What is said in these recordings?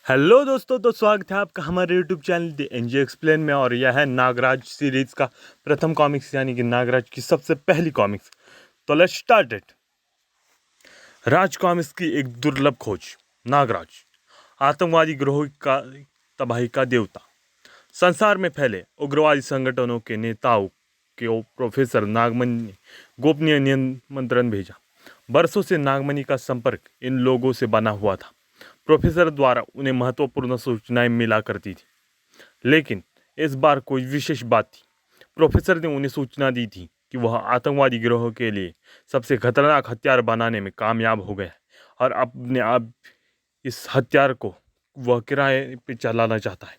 Hello दोस्तों, तो स्वागत है आपका हमारे YouTube channel the NJ explain में। और यह है नागराज सीरीज का प्रथम कॉमिक्स, यानी कि नागराज की सबसे पहली कॉमिक्स। तो let's start it. Raj comics की एक दुर्लभ खोज। नागराज, आतंकवादी गिरोह का तबाही का देवता। संसार में फैले उग्रवादी संगठनों के नेताओं के प्रोफेसर नागमणि ने गोपनीय निमंत्रण भेजा। बरसों से नागमणि का संपर्क इन लोगों से बना हुआ था। प्रोफेसर द्वारा उन्हें महत्वपूर्ण सूचनाएं मिला करती थी, लेकिन इस बार कोई विशेष बात थी। प्रोफेसर ने उन्हें सूचना दी थी कि वह आतंकवादी गिरोह के लिए सबसे खतरनाक हथियार बनाने में कामयाब हो गया है और अपने आप इस हथियार को वह किराए पे चलाना चाहता है।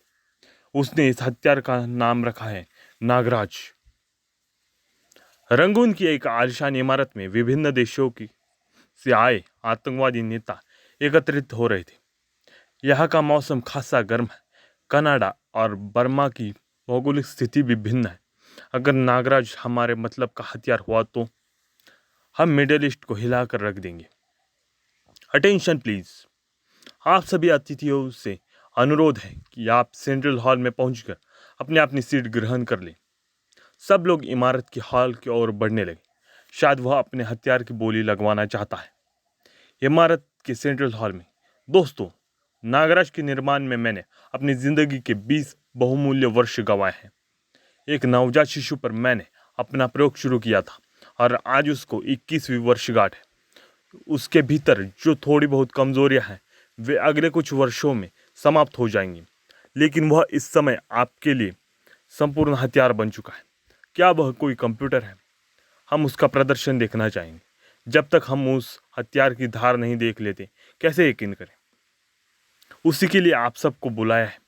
उसने इस हथियार का नाम रखा है नागराज। रंगून की एक आलीशान इमारत में विभिन्न देशों की से आए आतंकवादी नेता एकत्रित हो रहे थे। यहाँ का मौसम खासा गर्म है। कनाडा और बर्मा की भौगोलिक स्थिति भी भिन्न है। अगर नागराज हमारे मतलब का हथियार हुआ तो हम मिडिल ईस्ट को हिलाकर रख देंगे। Attention please. आप सभी अतिथियों से अनुरोध है कि आप सेंट्रल हॉल में पहुंचकर अपनी अपनी सीट ग्रहण कर लें। सब लोग इमारत की हॉल की ओर बढ़ने लगे। शायद वह अपने हथियार की बोली लगवाना चाहता है। इमारत के सेंट्रल हॉल में। दोस्तों, नागराज के निर्माण में मैंने अपनी जिंदगी के 20 बहुमूल्य वर्ष गंवाए हैं। एक नवजात शिशु पर मैंने अपना प्रयोग शुरू किया था और आज उसको 21वीं वर्षगांठ है। उसके भीतर जो थोड़ी बहुत कमजोरियां हैं वे अगले कुछ वर्षों में समाप्त हो जाएंगी, लेकिन वह इस समय आपके लिए संपूर्ण हथियार बन चुका है। क्या वह कोई कंप्यूटर है? हम उसका प्रदर्शन देखना चाहेंगे। जब तक हम उस हथियार की धार नहीं देख लेते, कैसे यकीन करें? उसी के लिए आप सबको बुलाया है।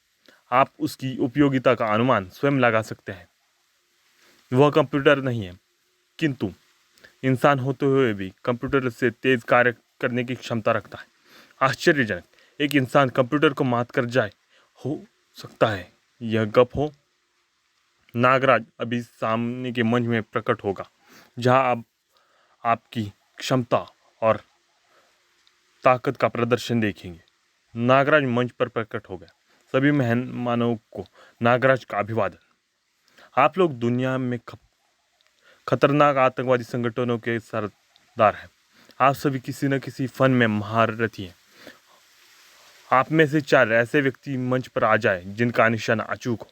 आप उसकी उपयोगिता का अनुमान स्वयं लगा सकते हैं। वह कंप्यूटर नहीं है, किंतु इंसान होते हुए भी कंप्यूटर से तेज कार्य करने की क्षमता रखता है। आश्चर्यजनक, एक इंसान कंप्यूटर को मात कर जाए। हो सकता है यह गप हो। नागराज अभी सामने के मंच में प्रकट होगा, जहां आप आपकी क्षमता और ताकत का प्रदर्शन देखेंगे। नागराज मंच पर प्रकट हो गया। सभी मेहमानों को नागराज का अभिवादन। आप लोग दुनिया में खतरनाक आतंकवादी संगठनों के सरदार हैं। आप सभी किसी न किसी फन में महारथी हैं। आप में से 4 ऐसे व्यक्ति मंच पर आ जाए जिनका निशाना अचूक हो।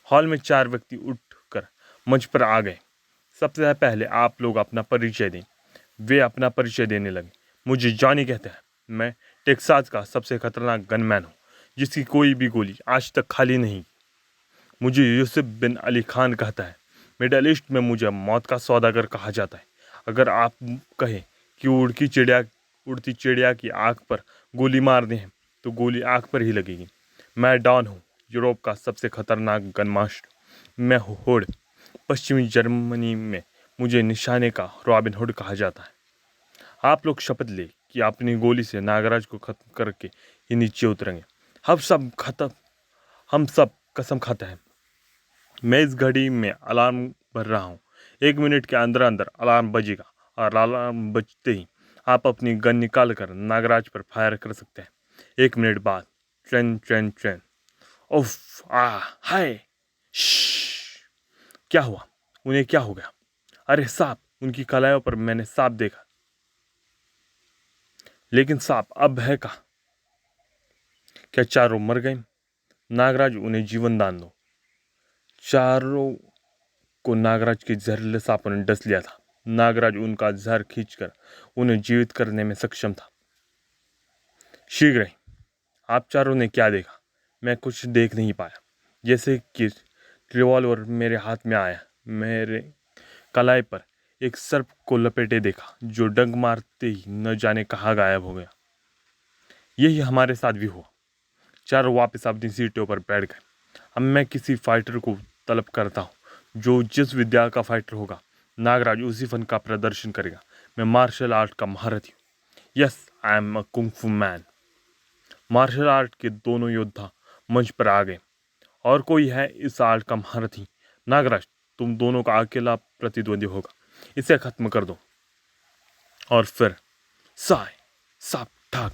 हॉल में 4 व्यक्ति उठकर मंच पर आ गए। सबसे पहले आप लोग अपना परिचय दें। वे अपना परिचय देने लगे। मुझे जॉनी कहते हैं। मैं टेक्सास का सबसे खतरनाक गनमैन हूँ, जिसकी कोई भी गोली आज तक खाली नहीं। मुझे यूसुफ बिन अली खान कहता है। मिडल ईस्ट में मुझे मौत का सौदागर कहा जाता है। अगर आप कहें कि उड़ती चिड़िया की आँख पर गोली मार दें तो गोली आँख पर ही लगेगी। मैं डॉन हूँ, यूरोप का सबसे खतरनाक गनमास्टर। मैं हुड। पश्चिमी जर्मनी में मुझे निशाने का रॉबिन हुड कहा जाता है। आप लोग शपथ ले कि अपनी गोली से नागराज को खत्म करके ही नीचे उतरेंगे। हम सब कसम खाते हैं। मैं इस घड़ी में अलार्म भर रहा हूँ। 1 मिनट के अंदर अंदर अलार्म बजेगा और अलार्म बजते ही आप अपनी गन निकाल कर नागराज पर फायर कर सकते हैं। 1 मिनट बाद ट्रेन ट्रेन ट्रेन। उफ, हाय। श्श्श। क्या हुआ? उन्हें क्या हो गया? अरे सांप! उनकी कलाइयों पर मैंने सांप देखा, लेकिन सांप अब है कहाँ? क्या चारों मर गए? नागराज, उन्हें जीवन दान दो। चारों को नागराज के जहरीले सांपों ने डस लिया था। नागराज उनका जहर खींचकर उन्हें जीवित करने में सक्षम था। शीघ्र ही। आप चारों ने क्या देखा? मैं कुछ देख नहीं पाया। जैसे कि रिवॉल्वर मेरे हाथ में आया, मेरे कलाई पर एक सर्प को लपेटे देखा, जो डंक मारते ही न जाने कहाँ गायब हो गया। यही हमारे साथ भी हुआ। चारों वापस अपनी सीटों पर बैठ गए। अब मैं किसी फाइटर को तलब करता हूँ जो जिस विद्या का फाइटर होगा, नागराज उसी फन का प्रदर्शन करेगा। मैं मार्शल आर्ट का महारथी हूँ। Yes, I am a kung फू मैन। मार्शल आर्ट के दोनों योद्धा मंच पर आ गए। और कोई है इस आर्ट का महारथी? नागराज, तुम दोनों का अकेला प्रतिद्वंदी होगा। इसे खत्म कर दो। और फिर साय साप ठाक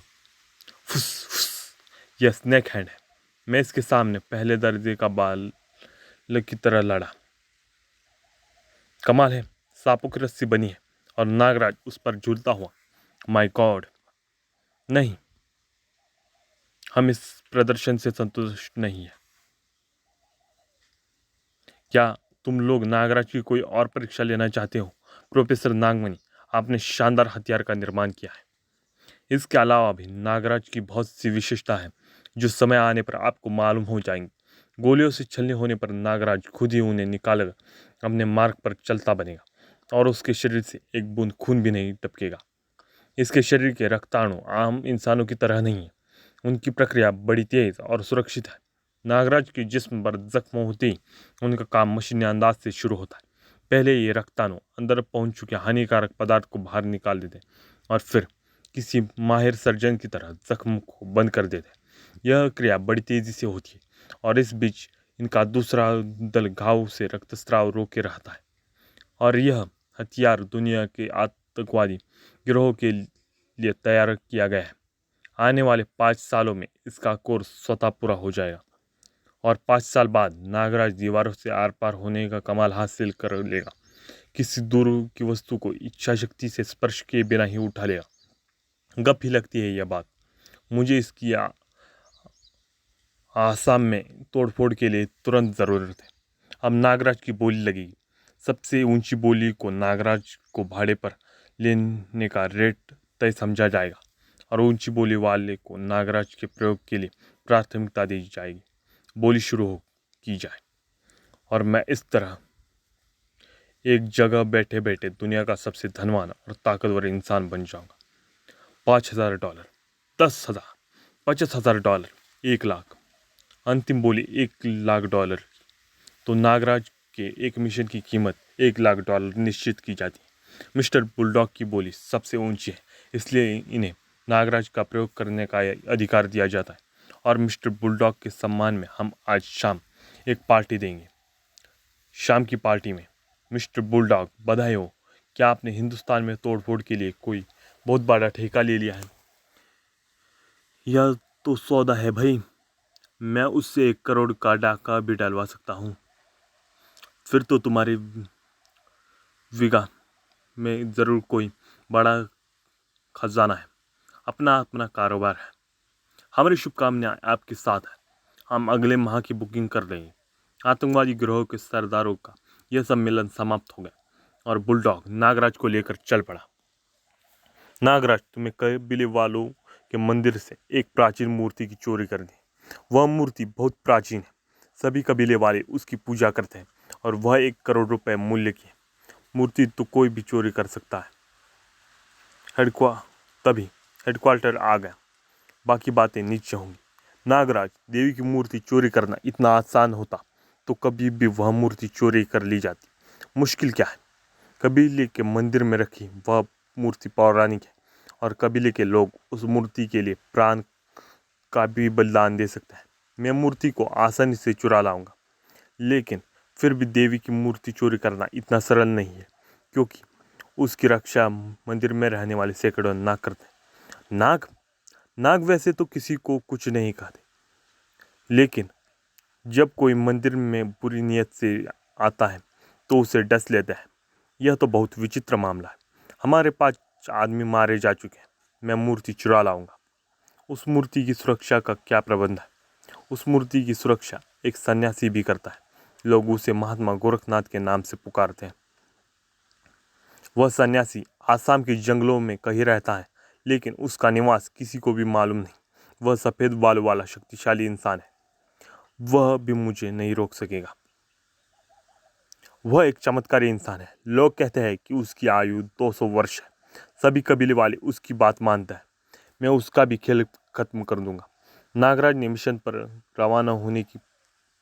फुस फुस। यह स्नेक हैंड है। मैं इसके सामने पहले दर्जे का बाल की तरह लड़ा। कमाल है, सांपों की रस्सी बनी है और नागराज उस पर झूलता हुआ। My God! नहीं, हम इस प्रदर्शन से संतुष्ट नहीं है। क्या तुम लोग नागराज की कोई और परीक्षा लेना चाहते हो? प्रोफेसर नागमणि, आपने शानदार हथियार का निर्माण किया है। इसके अलावा भी नागराज की बहुत सी विशेषता है जो समय आने पर आपको मालूम हो जाएंगी। गोलियों से छलनी होने पर नागराज खुद ही उन्हें निकालकर अपने मार्ग पर चलता बनेगा और उसके शरीर से एक बूंद खून भी नहीं टपकेगा। इसके शरीर के रक्ताणु आम इंसानों की तरह नहीं है। उनकी प्रक्रिया बड़ी तेज और सुरक्षित है। नागराज के जिस्म पर जख्म होते ही उनका काम मशीनी अंदाज से शुरू होता है। पहले ये रक्ताणु अंदर पहुंच चुके हानिकारक पदार्थ को बाहर निकाल देते और फिर किसी माहिर सर्जन की तरह जख्म को बंद कर देते। यह क्रिया बड़ी तेजी से होती है और इस बीच इनका दूसरा दल घाव से रक्तस्राव रोके रहता है। और यह हथियार दुनिया के आतंकवादी गिरोह के लिए तैयार किया गया है। आने वाले 5 सालों में इसका कोर्स स्वतः पूरा हो जाएगा और 5 साल बाद नागराज दीवारों से आर पार होने का कमाल हासिल कर लेगा। किसी दूर की वस्तु को इच्छा शक्ति से स्पर्श किए बिना ही उठा लेगा। गप ही लगती है यह बात। मुझे इसकी आसाम में तोड़फोड़ के लिए तुरंत ज़रूरत है। अब नागराज की बोली लगेगी। सबसे ऊंची बोली को नागराज को भाड़े पर लेने का रेट तय समझा जाएगा और ऊंची बोली वाले को नागराज के प्रयोग के लिए प्राथमिकता दी जाएगी। बोली शुरू की जाए और मैं इस तरह एक जगह बैठे बैठे दुनिया का सबसे धनवान और ताकतवर इंसान बन जाऊंगा। $5,000, 10,000, $50,000, 1,00,000। अंतिम बोली $1,00,000 तो नागराज के एक मिशन की कीमत $1,00,000 निश्चित की जाती है। मिस्टर बुलडॉग की बोली सबसे ऊंची है, इसलिए इन्हें नागराज का प्रयोग करने का अधिकार दिया जाता है और मिस्टर बुलडॉग के सम्मान में हम आज शाम एक पार्टी देंगे। शाम की पार्टी में मिस्टर बुलडॉग, बधाई हो। क्या आपने हिंदुस्तान में तोड़फोड़ के लिए कोई बहुत बड़ा ठेका ले लिया है? यह तो सौदा है भाई। मैं उससे 1 करोड़ का डाका भी डलवा सकता हूँ। फिर तो तुम्हारे विगा में ज़रूर कोई बड़ा खजाना है। अपना अपना कारोबार है। हमारी शुभकामनाएं आपके साथ है। हम अगले माह की बुकिंग कर रहे हैं। आतंकवादी गिरोह के सरदारों का यह सम्मेलन समाप्त हो गया और बुलडॉग नागराज को लेकर चल पड़ा। नागराज, तुम्हें कबीले वालों के मंदिर से एक प्राचीन मूर्ति की चोरी कर दी। वह मूर्ति बहुत प्राचीन है। सभी कबीले वाले उसकी पूजा करते हैं और वह 1 करोड़ रुपए मूल्य की है। मूर्ति तो कोई भी चोरी कर सकता है। तभी हेडक्वार्टर आ गया। बाकी बातें नीचे होंगी। नागराज, देवी की मूर्ति चोरी करना इतना आसान होता तो कभी भी वह मूर्ति चोरी कर ली जाती। मुश्किल क्या है? कबीले के मंदिर में रखी वह मूर्ति पौराणिक है और कबीले के लोग उस मूर्ति के लिए प्राण का भी बलिदान दे सकते हैं। मैं मूर्ति को आसानी से चुरा लाऊंगा, लेकिन फिर भी देवी की मूर्ति चोरी करना इतना सरल नहीं है, क्योंकि उसकी रक्षा मंदिर में रहने वाले सैकड़ों नाग करते हैं। नाग वैसे तो किसी को कुछ नहीं कहते, लेकिन जब कोई मंदिर में बुरी नीयत से आता है तो उसे डस लेता है। यह तो बहुत विचित्र मामला है। हमारे 5 आदमी मारे जा चुके हैं। मैं मूर्ति चुरा लाऊंगा। उस मूर्ति की सुरक्षा का क्या प्रबंध है? उस मूर्ति की सुरक्षा एक सन्यासी भी करता है। लोग उसे महात्मा गोरखनाथ के नाम से पुकारते हैं। वह सन्यासी आसाम के जंगलों में कहीं रहता है, लेकिन उसका निवास किसी को भी मालूम नहीं। वह सफ़ेद बालों वाला शक्तिशाली इंसान है। वह भी मुझे नहीं रोक सकेगा। वह एक चमत्कारी इंसान है। लोग कहते हैं कि उसकी आयु 200 वर्ष है। सभी कबीले वाले उसकी बात मानते हैं। मैं उसका भी खेल खत्म कर दूंगा। नागराज ने मिशन पर रवाना होने की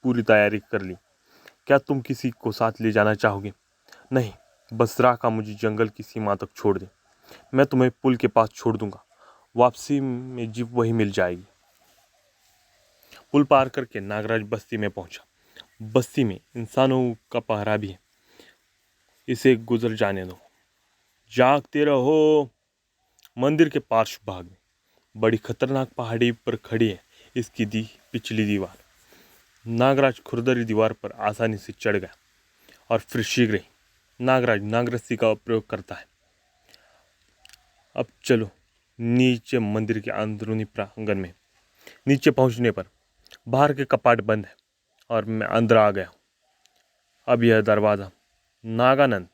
पूरी तैयारी कर ली। क्या तुम किसी को साथ ले जाना चाहोगे? नहीं, बस राका मुझे जंगल की सीमा तक छोड़ दे। मैं तुम्हें पुल के पास छोड़ दूंगा। वापसी में जीप वही मिल जाएगी। पुल पार करके नागराज बस्ती में पहुंचा। बस्ती में इंसानों का पहरा भी है। इसे गुजर जाने दो। जागते रहो। मंदिर के पार्श्व भाग में बड़ी खतरनाक पहाड़ी पर खड़ी है इसकी पिछली दीवार। नागराज खुरदरी दीवार पर आसानी से चढ़ गया और फिर शीघ्र ही नागराज नागरस्सी का प्रयोग करता है। अब चलो नीचे मंदिर के अंदरूनी प्रांगण में। नीचे पहुंचने पर बाहर के कपाट बंद है और मैं अंदर आ गया हूँ। अब यह दरवाज़ा नागानंद,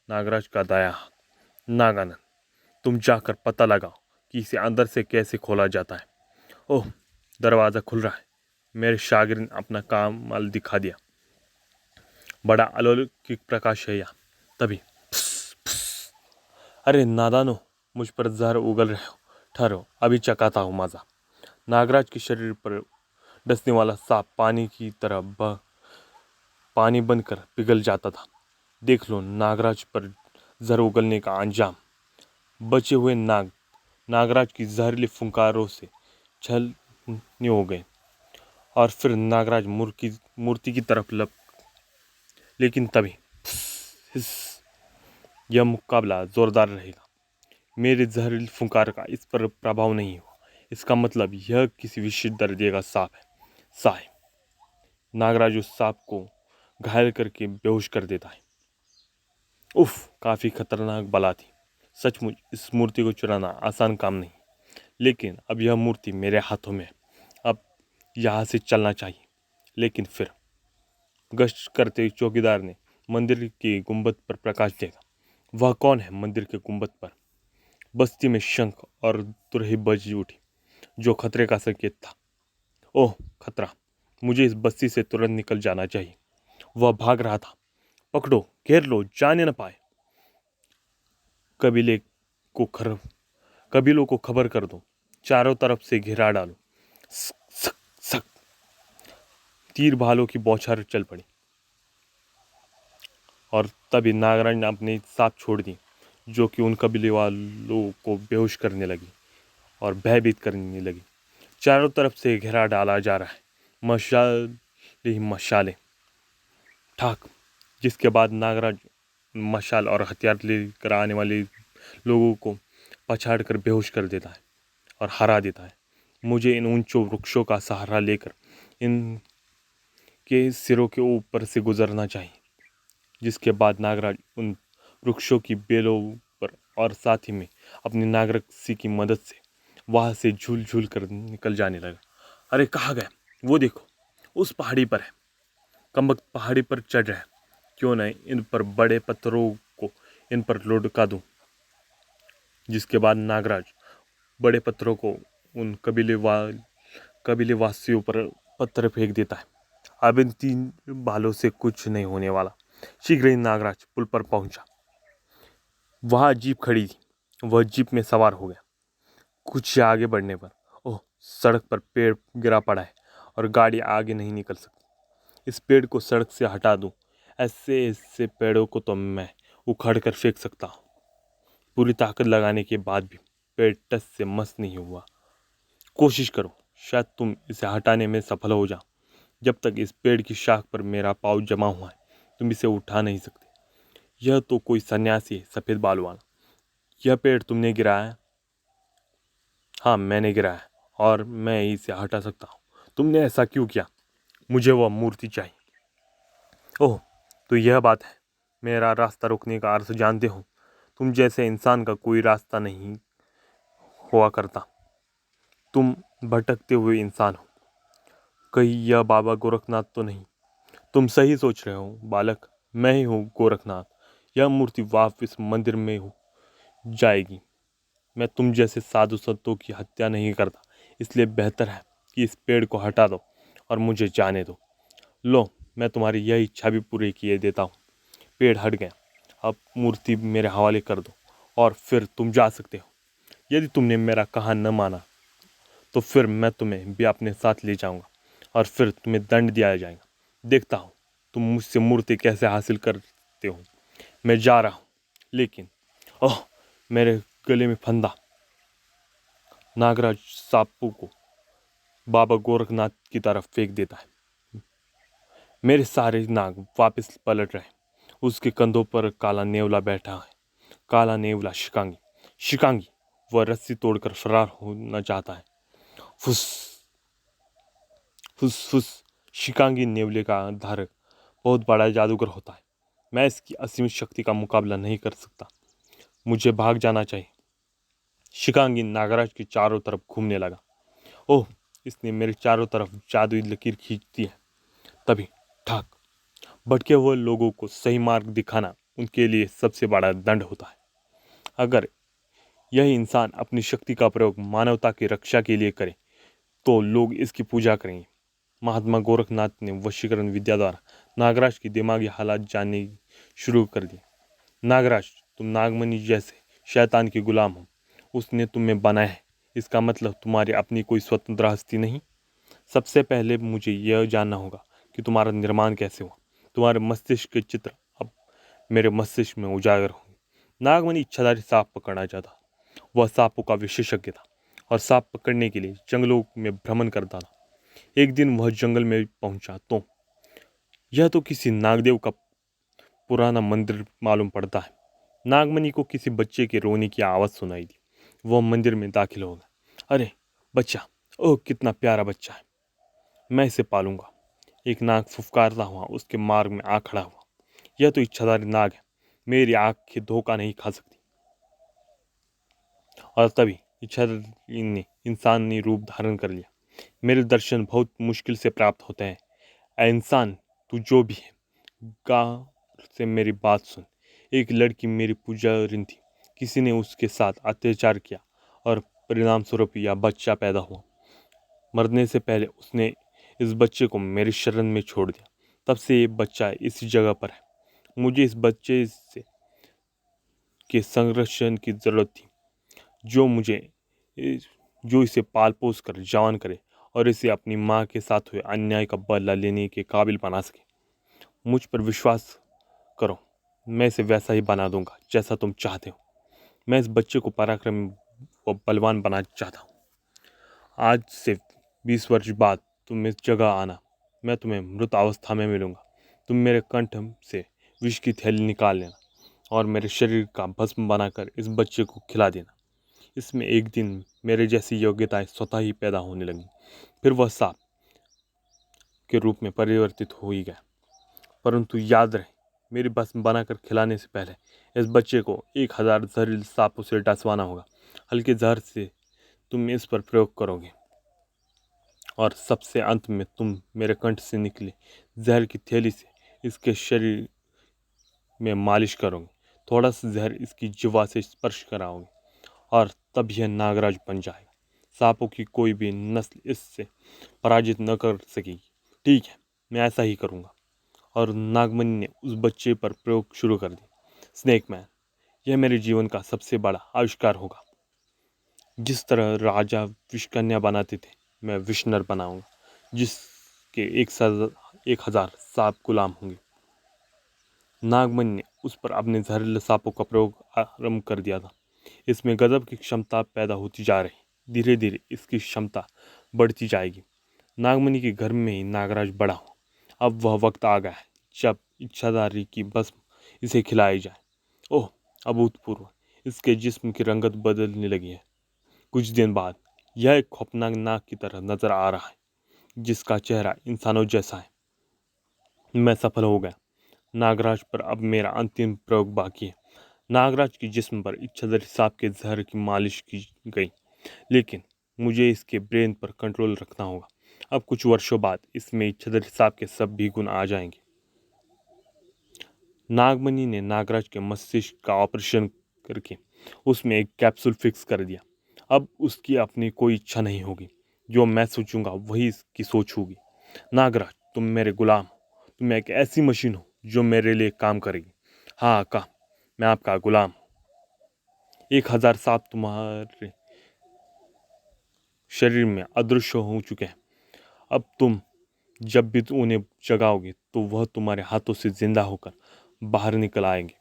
नागराज का दाया हाथ। नागानंद, तुम जाकर पता लगाओ कि इसे अंदर से कैसे खोला जाता है। ओह, दरवाज़ा खुल रहा है। मेरे शागिर्द ने अपना कमाल दिखा दिया। बड़ा अलौकिक प्रकाश है यहाँ। तभी अरे नादानो, मुझ पर जहर उगल रहे हो। ठहरो, अभी चकाता हूँ मजा। नागराज के शरीर पर डसने वाला सांप पानी बनकर पिघल जाता था। देख लो नागराज पर जहर उगलने का अंजाम। बचे हुए नागराज की जहरीली फुंकारों से छलनी हो गए और फिर नागराज मूर्ति की तरफ लेकिन तभी यह मुकाबला जोरदार रहेगा। मेरे जहरीली फुंकार का इस पर प्रभाव नहीं हुआ। इसका मतलब यह किसी विशेष दर्जे का सांप है। साहे नागराज उस सांप को घायल करके बेहोश कर देता है। उफ, काफ़ी खतरनाक बला थी। सचमुच इस मूर्ति को चुराना आसान काम नहीं, लेकिन अब यह मूर्ति मेरे हाथों में है। अब यहाँ से चलना चाहिए। लेकिन फिर गश्त करते चौकीदार ने मंदिर के गुंबद पर प्रकाश देखा। वह कौन है मंदिर के गुंबद पर? बस्ती में शंख और तुरही बज उठी, जो खतरे का संकेत था। ओह खतरा, मुझे इस बस्ती से तुरंत निकल जाना चाहिए। वह भाग रहा था। पकड़ो, घेर लो, जाने न पाए। कबीले कबीलों को खबर कर दो, चारों तरफ से घेरा डालो। सक, सक, सक। तीर भालों की बौछार चल पड़ी और तभी नागराज ने अपने सांप छोड़ दी, जो कि उन कबीले वालों को बेहोश करने लगी और भयभीत करने लगी। चारों तरफ से घेरा डाला जा रहा है। मशाले ठाक। जिसके बाद नागराज मशाल और हथियार लेकर आने वाले लोगों को पछाड़ कर बेहोश कर देता है और हरा देता है। मुझे इन ऊंचों वृक्षों का सहारा लेकर इनके सिरों के ऊपर से गुजरना चाहिए। जिसके बाद नागराज उन वृक्षों की बेलों पर और साथ ही में अपनी नागरस्सी की मदद से वहाँ से झूल झूल कर निकल जाने लगा। अरे कहाँ गए? वो देखो, उस पहाड़ी पर है। कमबख्त पहाड़ी पर चढ़ रहा है। क्यों नहीं इन पर बड़े पत्थरों को इन पर लुढ़का दूं। जिसके बाद नागराज बड़े पत्थरों को उन कबीले वासियों पर पत्थर फेंक देता है। अब इन तीन भालों से कुछ नहीं होने वाला। शीघ्र ही नागराज पुल पर पहुंचा। वहाँ जीप खड़ी थी। वह जीप में सवार हो गया। कुछ आगे बढ़ने पर ओह, सड़क पर पेड़ गिरा पड़ा है और गाड़ी आगे नहीं निकल सकती। इस पेड़ को सड़क से हटा दूं, ऐसे पेड़ों को तो मैं उखाड़ कर फेंक सकता हूँ। पूरी ताकत लगाने के बाद भी पेड़ टस से मस नहीं हुआ। कोशिश करो, शायद तुम इसे हटाने में सफल हो जाओ। जब तक इस पेड़ की शाख पर मेरा पाँव जमा हुआ है, तुम इसे उठा नहीं सकते। यह तो कोई सन्यासी है, सफ़ेद बाल वाला। यह पेड़ तुमने गिराया है? हाँ, मैंने गिराया है और मैं इसे हटा सकता हूँ। तुमने ऐसा क्यों किया? मुझे वह मूर्ति चाहिए। ओह, तो यह बात है। मेरा रास्ता रोकने का अर्थ जानते हो? तुम जैसे इंसान का कोई रास्ता नहीं हुआ करता। तुम भटकते हुए इंसान हो। कहीं यह बाबा गोरखनाथ तो नहीं? तुम सही सोच रहे हो बालक, मैं ही हूँ गोरखनाथ। यह मूर्ति वापस मंदिर में जाएगी। मैं तुम जैसे साधु संतों की हत्या नहीं करता, इसलिए बेहतर है कि इस पेड़ को हटा दो और मुझे जाने दो। लो, मैं तुम्हारी यह इच्छा भी पूरी किए देता हूँ। पेड़ हट गया। अब मूर्ति मेरे हवाले कर दो और फिर तुम जा सकते हो। यदि तुमने मेरा कहा न माना तो फिर मैं तुम्हें भी अपने साथ ले जाऊंगा और फिर तुम्हें दंड दिया जाएगा। देखता हूँ तुम मुझसे मूर्ति कैसे हासिल करते हो। मैं जा रहा हूँ, लेकिन ओह, मेरे गले में फंदा। नागराज सापू को बाबा गोरखनाथ की तरफ फेंक देता है। मेरे सारे नाग वापस पलट रहे। उसके कंधों पर काला नेवला बैठा है। काला नेवला शिकांगी। शिकांगी, वह रस्सी तोड़कर फरार होना चाहता है। फुस। फुसफुस शिकांगी नेवले का धारक बहुत बड़ा जादूगर होता है। मैं इसकी असीमित शक्ति का मुकाबला नहीं कर सकता। मुझे भाग जाना चाहिए। शिकांगी नागराज के चारों तरफ घूमने लगा। ओह, इसने मेरे चारों तरफ जादुई लकीर खींच दी है। तभी ठाक, भटके हुए लोगों को सही मार्ग दिखाना उनके लिए सबसे बड़ा दंड होता है। अगर यह इंसान अपनी शक्ति का प्रयोग मानवता की रक्षा के लिए करे तो लोग इसकी पूजा करेंगे। महात्मा गोरखनाथ ने वशीकरण विद्या द्वारा नागराज की दिमागी हालात जानने शुरू कर दिए। नागराज, तुम नागमणि जैसे शैतान के गुलाम हो। उसने तुम्हें बनाया है, इसका मतलब तुम्हारी अपनी कोई स्वतंत्र हस्ती नहीं। सबसे पहले मुझे यह जानना होगा कि तुम्हारा निर्माण कैसे हुआ। तुम्हारे मस्तिष्क के चित्र अब मेरे मस्तिष्क में उजागर होंगे। नागमणि इच्छाधारी सांप पकड़ना चाहता। वह सांपों का विशेषज्ञ था और सांप पकड़ने के लिए जंगलों में भ्रमण करता था। एक दिन वह जंगल में पहुंचा तो यह तो किसी नागदेव का पुराना मंदिर मालूम पड़ता है। नागमणि को किसी बच्चे के रोने की आवाज़ सुनाई दी। वह मंदिर में दाखिल हो गया। अरे बच्चा, ओह कितना प्यारा बच्चा है, मैं इसे पालूंगा। एक नाग फुफकारता हुआ उसके मार्ग में आ खड़ा हुआ। यह तो इच्छाधारी नाग है, मेरी आंखें धोखा नहीं खा सकती। और तभी इच्छाधारी ने इंसानी रूप धारण कर लिया। मेरे दर्शन बहुत मुश्किल से प्राप्त होते हैं। ऐ इंसान, तू जो भी है, गौर से मेरी बात सुन। एक लड़की मेरी पुजारिन थी। किसी ने उसके साथ अत्याचार किया और परिणाम स्वरूप यह बच्चा पैदा हुआ। मरने से पहले उसने इस बच्चे को मेरे शरण में छोड़ दिया। तब से ये बच्चा इसी जगह पर है। मुझे इस बच्चे से के संरक्षण की ज़रूरत थी, जो मुझे जो इसे पाल पोस कर जवान करे और इसे अपनी माँ के साथ हुए अन्याय का बदला लेने के काबिल बना सके। मुझ पर विश्वास करो, मैं इसे वैसा ही बना दूंगा जैसा तुम चाहते हो। मैं इस बच्चे को पराक्रमी व बलवान बनाना चाहता हूँ। आज से 20 वर्ष बाद तुम इस जगह आना। मैं तुम्हें मृत अवस्था में मिलूंगा। तुम मेरे कंठ से विष की थैली निकाल लेना और मेरे शरीर का भस्म बनाकर इस बच्चे को खिला देना। इसमें एक दिन मेरे जैसी योग्यताएं स्वतः ही पैदा होने लगी। फिर वह सांप के रूप में परिवर्तित हो ही गया। परंतु याद रहे, मेरी भस्म बनाकर खिलाने से पहले इस बच्चे को 1000 जहरीले सांपों से डसवाना होगा। हल्के जहर से तुम इस पर प्रयोग करोगे और सबसे अंत में तुम मेरे कंठ से निकले जहर की थैली से इसके शरीर में मालिश करोगे। थोड़ा सा जहर इसकी जिह्वा से स्पर्श कराओगे और तब यह नागराज बन जाएगा। सांपों की कोई भी नस्ल इससे पराजित न कर सकेगी। ठीक है, मैं ऐसा ही करूँगा। और नागमणि ने उस बच्चे पर प्रयोग शुरू कर दिया। स्नेक मैन, यह मेरे जीवन का सबसे बड़ा आविष्कार होगा। जिस तरह राजा विषकन्या बनाते थे, मैं विषनर बनाऊंगा, जिसके 1000 सांप गुलाम होंगे। नागमणि ने उस पर अपने जहरीले सांपों का प्रयोग आरंभ कर दिया था। इसमें गजब की क्षमता पैदा होती जा रही। धीरे धीरे इसकी क्षमता बढ़ती जाएगी। नागमणि के घर में ही नागराज बड़ा हो। अब वह वक्त आ गया है जब इच्छाधारी की भस्म इसे खिलाई जाए। ओह अभूतपूर्व, इसके जिस्म की रंगत बदलने लगी है। कुछ दिन बाद यह एक खौफनाक नाग की तरह नजर आ रहा है, जिसका चेहरा इंसानों जैसा है। मैं सफल हो गया। नागराज पर अब मेरा अंतिम प्रयोग बाकी है। नागराज के जिस्म पर इच्छाधारी सांप के जहर की मालिश की गई, लेकिन मुझे इसके ब्रेन पर कंट्रोल रखना होगा। अब कुछ वर्षों बाद इसमें इच्छाधारी सांप के सब भी गुण आ जाएंगे। नागमणि ने नागराज के मस्तिष्क का ऑपरेशन करके उसमें एक कैप्सूल फिक्स कर दिया। अब उसकी अपनी कोई इच्छा नहीं होगी। जो मैं सोचूंगा वही इसकी सोच होगी। नागराज, तुम मेरे गुलाम हो। तुम एक ऐसी मशीन हो जो मेरे लिए काम करेगी। हाँ आका, मैं आपका गुलाम हूँ। 1000 सांप तुम्हारे शरीर में अदृश्य हो चुके हैं। अब तुम जब भी उन्हें जगाओगे तो वह तुम्हारे हाथों से जिंदा होकर बाहर निकल आएंगे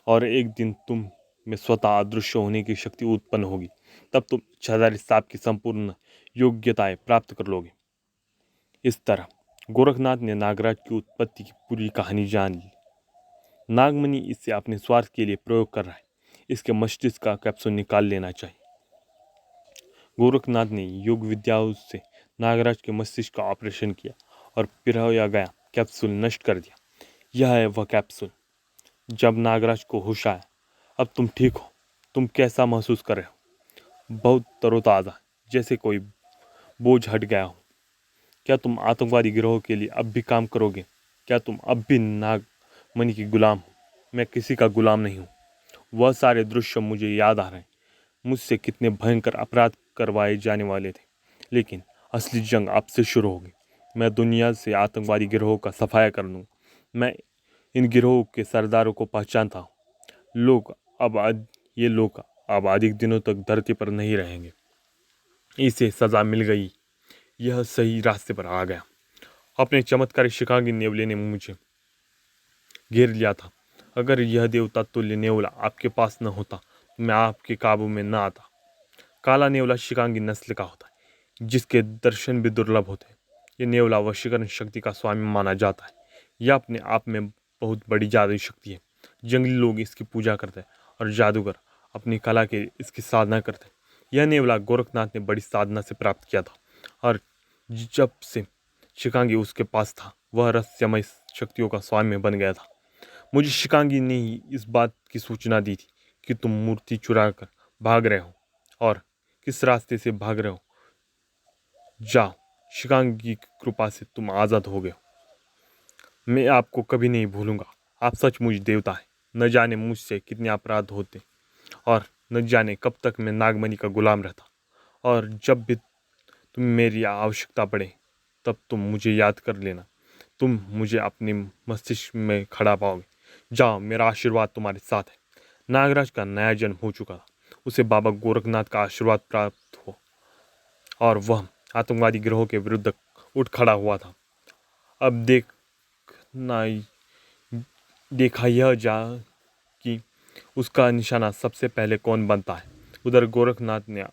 और एक दिन तुम में स्वतः अदृश्य होने की शक्ति उत्पन्न होगी। तब तुम इच्छाधारी सांप की संपूर्ण योग्यताएं प्राप्त कर लोगे। इस तरह गोरखनाथ ने नागराज की उत्पत्ति की पूरी कहानी जान ली। नागमणि इसे अपने स्वार्थ के लिए प्रयोग कर रहा है। इसके मस्तिष्क का कैप्सूल निकाल लेना चाहिए। गोरखनाथ ने योग विद्याओं से नागराज के मस्तिष्क का ऑपरेशन किया और पिरोया गया कैप्सूल नष्ट कर दिया। यह है वह कैप्सूल। जब नागराज को होश आया, अब तुम ठीक हो? तुम कैसा महसूस कर रहे हो? बहुत तरोताज़ा, जैसे कोई बोझ हट गया हो। क्या तुम आतंकवादी गिरोह के लिए अब भी काम करोगे? क्या तुम अब भी नागमणि की गुलाम हो? मैं किसी का गुलाम नहीं हूँ। वह सारे दृश्य मुझे याद आ रहे हैं। मुझसे कितने भयंकर अपराध करवाए जाने वाले थे, लेकिन असली जंग अब से शुरू होगी। मैं दुनिया से आतंकवादी गिरोह का सफाया कर दूँ। मैं इन गिरोह के सरदारों को पहचानता हूँ। ये लोग अब अधिक दिनों तक धरती पर नहीं रहेंगे। इसे सजा मिल गई। यह सही रास्ते पर आ गया। अपने चमत्कारी शिकागी नेवले ने मुझे घेर लिया था। अगर यह देवता तुल्य नेवला आपके पास न होता तो मैं आपके काबू में न आता। काला नेवला शिकांगी नस्ल का होता है, जिसके दर्शन भी दुर्लभ होते हैं। ये नेवला वशीकरण शक्ति का स्वामी माना जाता है। यह अपने आप में बहुत बड़ी जादुई शक्ति है। जंगली लोग इसकी पूजा करते हैं और जादूगर अपनी कला के इसकी साधना करते हैं। यह नेवला गोरखनाथ ने बड़ी साधना से प्राप्त किया था, और जब से शिकांगी उसके पास था, वह रहस्यमय शक्तियों का स्वामी बन गया था। मुझे शिकांगी ने ही इस बात की सूचना दी थी कि तुम मूर्ति चुरा कर भाग रहे हो, और किस रास्ते से भाग रहे हो। जाओ, शिकांगी की कृपा से तुम आज़ाद हो गए हो। मैं आपको कभी नहीं भूलूंगा। आप सचमुच देवता है। न जाने मुझसे कितने अपराध होते, और न जाने कब तक मैं नागमणि का गुलाम रहता। और जब भी तुम मेरी आवश्यकता पड़े, तब तुम मुझे याद कर लेना। तुम मुझे अपने मस्तिष्क में खड़ा पाओगे। जाओ, मेरा आशीर्वाद तुम्हारे साथ है। नागराज का नया जन्म हो चुका था। उसे बाबा गोरखनाथ का आशीर्वाद प्राप्त हो, और वह आतंकवादी गिरोह के विरुद्ध उठ खड़ा हुआ था। अब देखना देखा यह जा कि उसका निशाना सबसे पहले कौन बनता है। उधर गोरखनाथ ने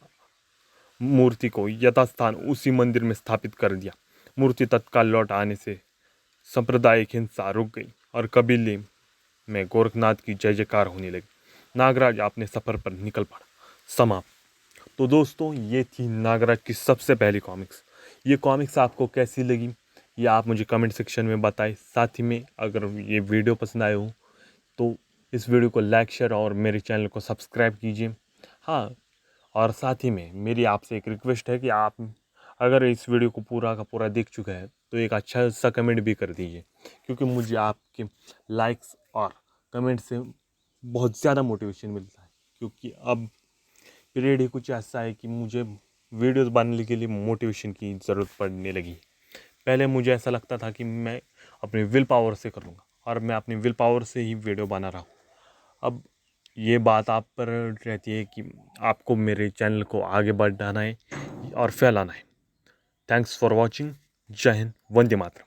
मूर्ति को यथास्थान उसी मंदिर में स्थापित कर दिया। मूर्ति तत्काल लौट आने से सांप्रदायिक हिंसा रुक गई और कबीले में गोरखनाथ की जय जयकार होने लगी। नागराज अपने सफर पर निकल पड़ा। समाप्त। तो दोस्तों, ये थी नागराज की सबसे पहली कॉमिक्स। ये कॉमिक्स आपको कैसी लगी, ये आप मुझे कमेंट सेक्शन में बताएं। साथ ही में अगर ये वीडियो पसंद आए हो तो इस वीडियो को लाइक, शेयर और मेरे चैनल को सब्सक्राइब कीजिए। हाँ, और साथ ही में मेरी आपसे एक रिक्वेस्ट है कि आप अगर इस वीडियो को पूरा का पूरा देख चुके हैं तो एक अच्छा सा कमेंट भी कर दीजिए, क्योंकि मुझे आपके लाइक्स और कमेंट से बहुत ज़्यादा मोटिवेशन मिलता है। क्योंकि अब पीरियड ही कुछ ऐसा है कि मुझे वीडियोस बनाने के लिए मोटिवेशन की ज़रूरत पड़ने लगी। पहले मुझे ऐसा लगता था कि मैं अपनी विल पावर से करूँगा, और मैं अपनी विल पावर से ही वीडियो बना रहा हूँ। अब ये बात आप पर रहती है कि आपको मेरे चैनल को आगे बढ़ाना है और फैलाना है। Thanks for watching. जय हिंद, वंदे मातरम।